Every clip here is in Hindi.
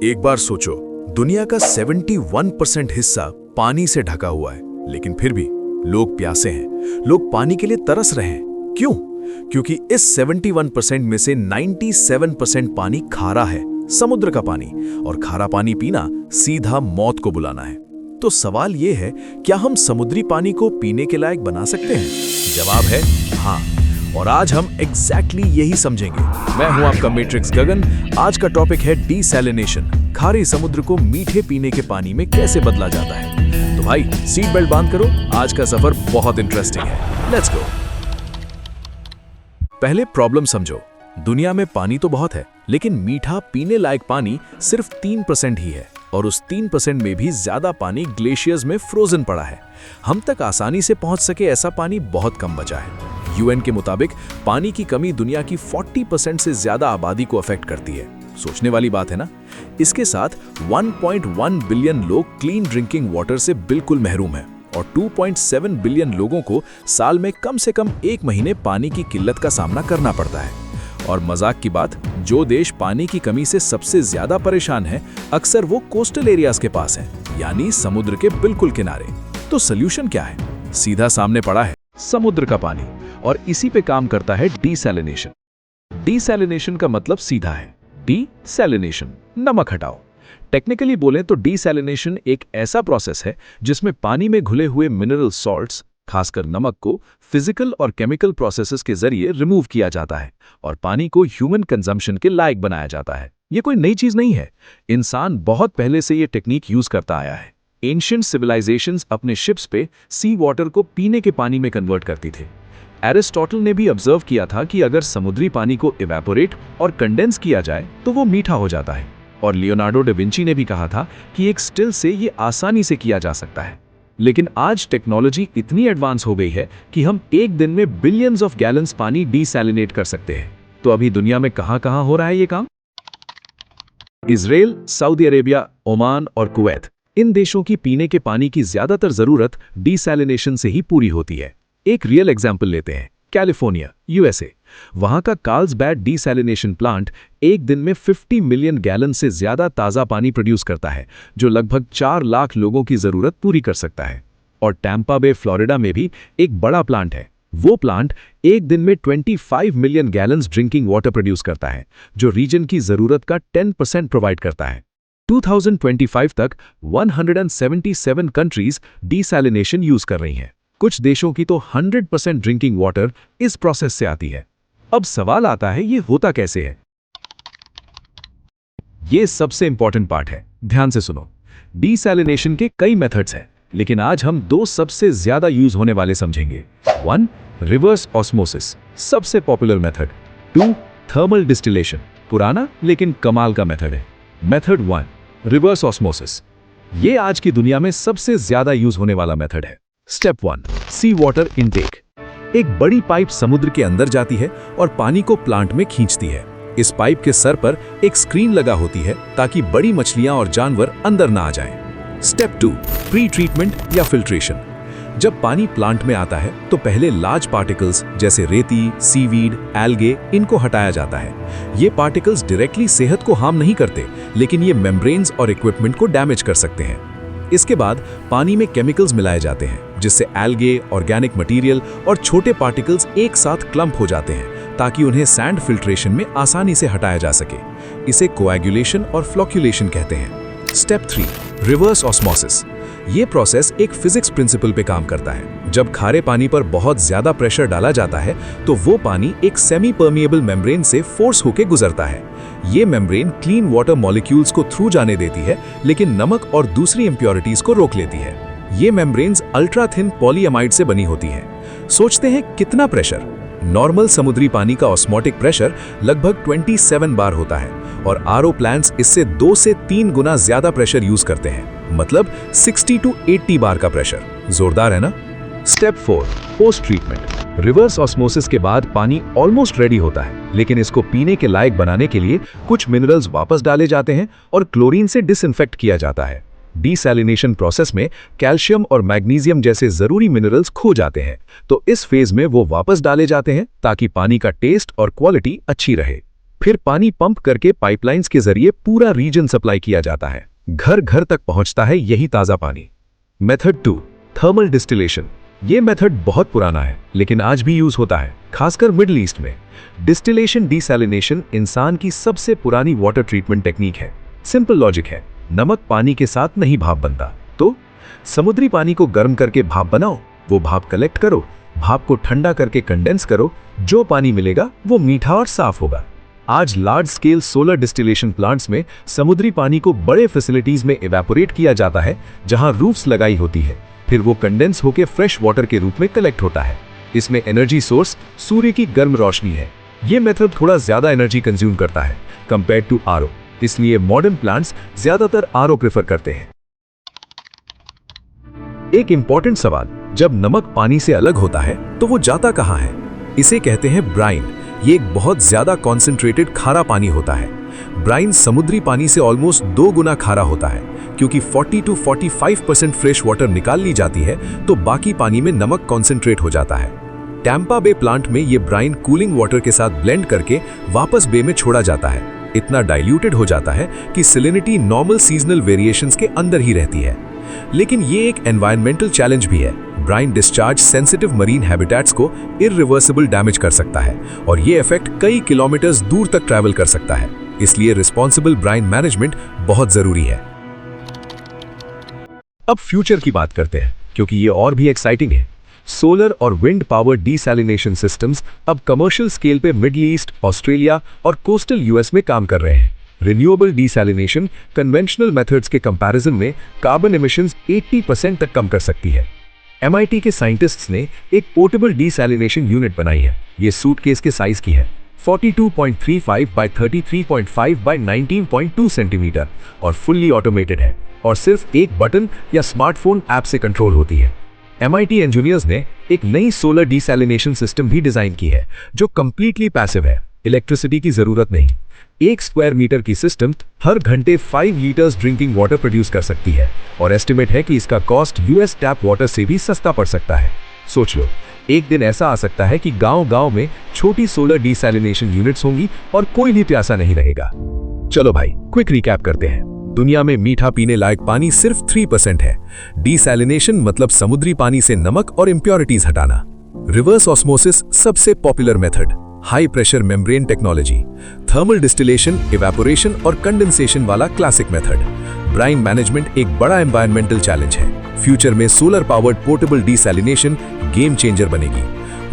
एक बार सोचो, दुनिया का 71% हिस्सा पानी से ढका हुआ है, लेकिन फिर भी लोग प्यासे हैं। लोग पानी के लिए तरस रहे हैं। क्यों? क्योंकि इस 71% में से 97% पानी खारा है, समुद्र का पानी, और खारा पानी पीना सीधा मौत को बुलाना है। तो सवाल यह है, क्या हम समुद्री पानी को पीने के लायक बना सकते हैं? जवाब है हाँ, और आज हम एग्जैक्टली यही समझेंगे। मैं हूं आपका मैट्रिक्स गगन। आज का टॉपिक है डीसैलिनेशन। खारे समुद्र को मीठे पीने के पानी में कैसे बदला जाता है। तो भाई सीट बेल्ट बांध करो, आज का सफर बहुत इंटरेस्टिंग है। Let's go. पहले प्रॉब्लम समझो। दुनिया में पानी तो बहुत है, लेकिन मीठा पीने लायक पानी सिर्फ 3% ही है, और उस 3% में भी ज्यादा पानी ग्लेशियर्स में फ्रोजन पड़ा है। हम तक आसानी से पहुंच सके ऐसा पानी बहुत कम बचा है। यूएन के मुताबिक पानी की कमी दुनिया की 40% से ज्यादा आबादी को अफेक्ट करती है। सोचने वाली बात है ना? इसके साथ 1.1 बिलियन लोग क्लीन ड्रिंकिंग वाटर से बिल्कुल महरूम हैं, और 2.7 बिलियन लोगों को साल में कम से कम 1 महीने पानी की किल्लत का सामना करना पड़ता है। और मजाक की बात, जो देश पानी की कमी से सबसे ज्यादा परेशान है, अक्सर वो कोस्टल एरियाज के पास है, यानी समुद्र के बिल्कुल किनारे। तो सॉल्यूशन क्या है? सीधा सामने पड़ा है समुद्र का पानी, और इसी पे काम करता है डीसैलिनेशन। डीसैलिनेशन का मतलब सीधा है डीसैलिनेशन, नमक हटाओ। टेक्निकली बोलें तो डीसैलिनेशन एक ऐसा प्रोसेस है जिसमें पानी में घुले हुए मिनरल सॉल्ट्स, खासकर नमक को फिजिकल और केमिकल प्रोसेसेस के जरिए रिमूव किया जाता है और पानी को ह्यूमन कंजम्पशन के लायक बनाया जाता है। ये कोई नई चीज नहीं है, इंसान बहुत पहले से ये टेक्निक यूज करता आया है। एंशिएंट सिविलाइजेशंस अपने शिप्स पे सी वाटर को पीने के पानी में कन्वर्ट करती थे। एरिस्टोटल ने भी ऑब्जर्व किया था कि अगर समुद्री पानी को इवेपोरेट और कंडेंस किया जाए तो वो मीठा हो जाता है, और लियोनार्डो डा विंची ने भी कहा था कि एक स्टिल से ये आसानी से किया जा सकता है। लेकिन आज टेक्नोलॉजी इतनी एडवांस हो गई है कि हम एक दिन में बिलियंस ऑफ गैलन्स पानी डीसैलिनेट कर सकते हैं। तो अभी दुनिया में कहां-कहां हो रहा है ये काम? इजराइल, सऊदी अरेबिया, ओमान और कुवैत, इन देशों की पीने के पानी की ज्यादातर जरूरत डीसैलिनेशन से ही पूरी होती है। एक रियल एग्जाम्पल लेते हैं, कैलिफोर्निया, यूएसए। वहां का कार्ल्सबैड डीसैलिनेशन प्लांट एक दिन में 50 मिलियन गैलन से ज्यादा ताजा पानी प्रोड्यूस करता है, जो लगभग 4 लाख लोगों की जरूरत पूरी कर सकता है। और टैंपा बे, फ्लोरिडा में भी एक बड़ा प्लांट है। वो प्लांट एक दिन में 25 million gallons drinking water produce करता है, जो रीजन की जरूरत का 10% प्रोवाइड करता है। 2025 तक 177 कंट्रीज डीसैलिनेशन यूज कर रही हैं। कुछ देशों की तो 100% ड्रिंकिंग वाटर इस प्रोसेस से आती है। अब सवाल आता है, ये होता कैसे है? ये सबसे इंपॉर्टेंट पार्ट है, ध्यान से सुनो। डीसैलिनेशन के कई मेथड्स हैं, लेकिन आज हम 2 सबसे ज्यादा यूज होने वाले समझेंगे। 1. रिवर्स ऑस्मोसिस, सबसे पॉपुलर मेथड। 2. थर्मल डिस्टिलेशन, पुराना लेकिन कमाल का मेथड है। Method 1, reverse osmosis. ये आज की दुनिया में सबसे ज्यादा यूज होने वाला मेथड है। स्टेप 1, सी वाटर इनटेक। एक बड़ी पाइप समुद्र के अंदर जाती है और पानी को प्लांट में खींचती है। इस पाइप के सर पर एक स्क्रीन लगा होती है ताकि बड़ी मछलियां और जानवर अंदर ना आ जाएं। स्टेप 2, प्री ट्रीटमेंट या फिल्ट्रेशन। जब पानी प्लांट में आता है तो पहले लार्ज पार्टिकल्स जैसे रेती, सीवीड, एल्गे, इनको हटाया जाता है। ये पार्टिकल्स डायरेक्टली सेहत को हार्म नहीं करते, लेकिन ये मेम्ब्रेन्स और इक्विपमेंट को डैमेज कर सकते हैं। इसके बाद पानी में केमिकल्स मिलाए जाते हैं, जिससे एल्गे, ऑर्गेनिक मटेरियल और छोटे पार्टिकल्स एक साथ क्लम्प हो जाते हैं, ताकि उन्हें सैंड फिल्ट्रेशन में आसानी से हटाया जा सके। इसे कोएगुलेशन और फ्लोक्यूलेशन कहते हैं। Step 3, reverse osmosis. ये प्रोसेस एक फिजिक्स प्रिंसिपल पे काम करता है। जब खारे पानी पर बहुत ज्यादा प्रेशर डाला जाता है तो वो पानी एक सेमी परमिएबल मेम्ब्रेन से फोर्स होकर गुजरता है। ये मेम्ब्रेन क्लीन वाटर मॉलिक्यूल्स को थ्रू जाने देती है, लेकिन नमक और दूसरी इम्प्योरिटीज को रोक लेती है। ये मेम्ब्रेन्स अल्ट्रा थिन पॉलीएमाइड से बनी होती हैं। सोचते हैं कितना प्रेशर? नॉर्मल समुद्री पानी का ऑस्मोटिक प्रेशर लगभग 27 बार होता है, और आरओ प्लांट्स इससे 2 से 3 गुना ज्यादा प्रेशर यूज करते हैं, मतलब 60 to 80 बार का प्रेशर। जोरदार है ना? Step 4, post treatment. Reverse osmosis के बाद पानी ऑलमोस्ट रेडी होता है, लेकिन इसको पीने के लायक बनाने के लिए कुछ मिनरल्स वापस डाले जाते हैं और क्लोरीन से डिसइंफेक्ट किया जाता है। डीसैलिनेशन प्रोसेस में कैल्शियम और मैग्नीशियम जैसे जरूरी मिनरल्स खो जाते हैं, तो इस फेज में वो वापस डाले जाते हैं ताकि पानी का टेस्ट और क्वालिटी अच्छी रहे। फिर पानी पंप करके पाइपलाइंस के जरिए पूरा रीजन सप्लाई किया जाता है, घर घर तक पहुंचता है यही ताजा पानी। Method 2, thermal distillation. ये मेथड बहुत पुराना है लेकिन आज भी यूज होता है, खासकर मिडिल ईस्ट में। डिस्टिलेशन डिसैलिनेशन इंसान की सबसे पुरानी वाटर ट्रीटमेंट टेक्निक है। सिंपल लॉजिक है, नमक पानी के साथ नहीं भाप बनता, तो समुद्री पानी को गर्म करके भाप बनाओ, वो भाप कलेक्ट करो, भाप को ठंडा करके कंडेंस करो, जो पानी मिलेगा वो मीठा और साफ होगा। आज large scale solar distillation plants में समुद्री पानी को बड़े फैसिलिटीज में इवेपोरेट किया जाता है, जहां रूफ्स लगाई होती है, फिर वो कंडेंस होकर फ्रेश वाटर के रूप में कलेक्ट होता है। इसमें एनर्जी सोर्स सूर्य की गर्म रोशनी है। ये मेथड थोड़ा ज्यादा एनर्जी कंज्यूम करता है कंपेयर टू आरओ, इसलिए मॉडर्न प्लांट्स ज्यादातर आरओ प्रेफर करते हैं। एक इंपॉर्टेंट सवाल, जब नमक पानी से अलग होता है तो वो जाता कहां है? इसे कहते हैं ब्राइन। ये एक बहुत ज्यादा कॉन्सेंट्रेटेड खारा पानी होता है। ब्राइन समुद्री पानी से ऑलमोस्ट 2 गुना खारा होता है। क्योंकि 40 to 45% फ्रेश वाटर निकाल ली जाती है तो बाकी पानी में नमक कॉन्सेंट्रेट हो जाता है। टैंपा बे प्लांट में ये ब्राइन कूलिंग वाटर के साथ ब्लेंड करके वापस बे में छोड़ा जाता है। इतना डाइल्यूटेड हो जाता है कि सैलिनिटी नॉर्मल सीजनल वेरिएशंस के अंदर ही रहती है। लेकिन ये एक एनवायरमेंटल चैलेंज भी है। Brine discharge sensitive marine habitats को इरिवर्सिबल डैमेज कर सकता है और ये इफेक्ट कई किलोमीटर्स दूर तक ट्रैवल कर सकता है। इसलिए रिस्पॉन्सिबल ब्राइन मैनेजमेंट बहुत जरूरी है। अब फ्यूचर की बात करते हैं, क्योंकि ये और भी एक्साइटिंग है। सोलर और विंड पावर डिसैलिनेशन सिस्टम्स अब कमर्शियल स्केल पे मिडिल ईस्ट, ऑस्ट्रेलिया और कोस्टल यूएस में काम कर रहे हैं। रिन्यूएबल डिसैलिनेशन कन्वेंशनल मेथड्स के कंपैरिजन में कार्बन एमिशंस 80% तक कम कर सकती है। MIT के साइंटिस्ट्स ने एक पोर्टेबल डिसैलिनेशन यूनिट बनाई है। ये सूटकेस के साइज की है, 42.35 by 33.5 by 19.2 सेंटीमीटर और फुल्ली ऑटोमेटेड है और सिर्फ एक बटन या स्मार्टफोन ऐप से कंट्रोल होती है। MIT इंजीनियर्स ने एक नई सोलर डिसैलिनेशन सिस्टम भी डिजाइन की है जो कंप्लीटली पैसिव है, इलेक्ट्रिसिटी की जरूरत नहीं। 1 स्क्वायर मीटर की सिस्टम हर घंटे 5 लीटर्स ड्रिंकिंग वाटर प्रोड्यूस कर सकती है और एस्टिमेट है कि इसका कॉस्ट US टैप वाटर से भी सस्ता पड़ सकता है। सोच लो, एक दिन ऐसा आ सकता है कि गांव-गांव में छोटी सोलर डिसैलिनेशन यूनिट्स होंगी और कोई भी प्यासा नहीं रहेगा। चलो भाई, क्विक रिकैप करते हैं। दुनिया में मीठा पीने लायक पानी सिर्फ 3% है। डिसैलिनेशन मतलब समुद्री पानी से नमक और इम्प्योरिटीज हटाना। रिवर्स ऑस्मोसिस सबसे popular method. High pressure membrane technology. Thermal distillation, evaporation और कंडेंसेशन वाला क्लासिक मेथड। ब्राइन मैनेजमेंट एक बड़ा एनवायरमेंटल चैलेंज है। फ्यूचर में solar powered portable desalination game changer बनेगी।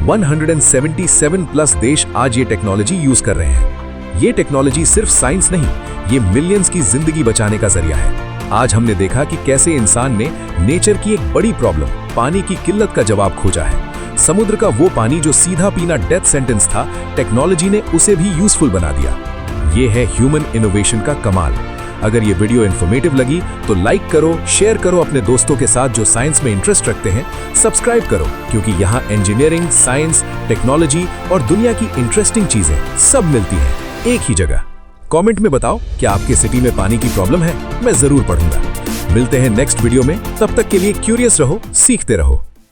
177 प्लस देश आज ये टेक्नोलॉजी यूज कर रहे हैं। ये टेक्नोलॉजी सिर्फ साइंस नहीं, ये मिलियंस की जिंदगी बचाने का जरिया है। आज हमने देखा कि कैसे इंसान ने नेचर की एक बड़ी प्रॉब्लम, पानी की किल्लत का जवाब खोजा है। समुद्र का वो पानी जो सीधा पीना डेथ सेंटेंस था, टेक्नोलॉजी ने उसे भी यूजफुल बना दिया। ये है ह्यूमन इनोवेशन का कमाल। अगर ये वीडियो इन्फॉर्मेटिव लगी तो लाइक करो, शेयर करो अपने दोस्तों के साथ जो साइंस में इंटरेस्ट रखते हैं। सब्सक्राइब करो, क्योंकि यहाँ इंजीनियरिंग, साइंस, टेक्नोलॉजी और दुनिया की इंटरेस्टिंग चीजें सब मिलती हैं एक ही जगह। कमेंट में बताओ क्या आपके सिटी में पानी की प्रॉब्लम है, मैं जरूर पढ़ूंगा। मिलते हैं नेक्स्ट वीडियो में, तब तक के लिए क्यूरियस रहो, सीखते रहो।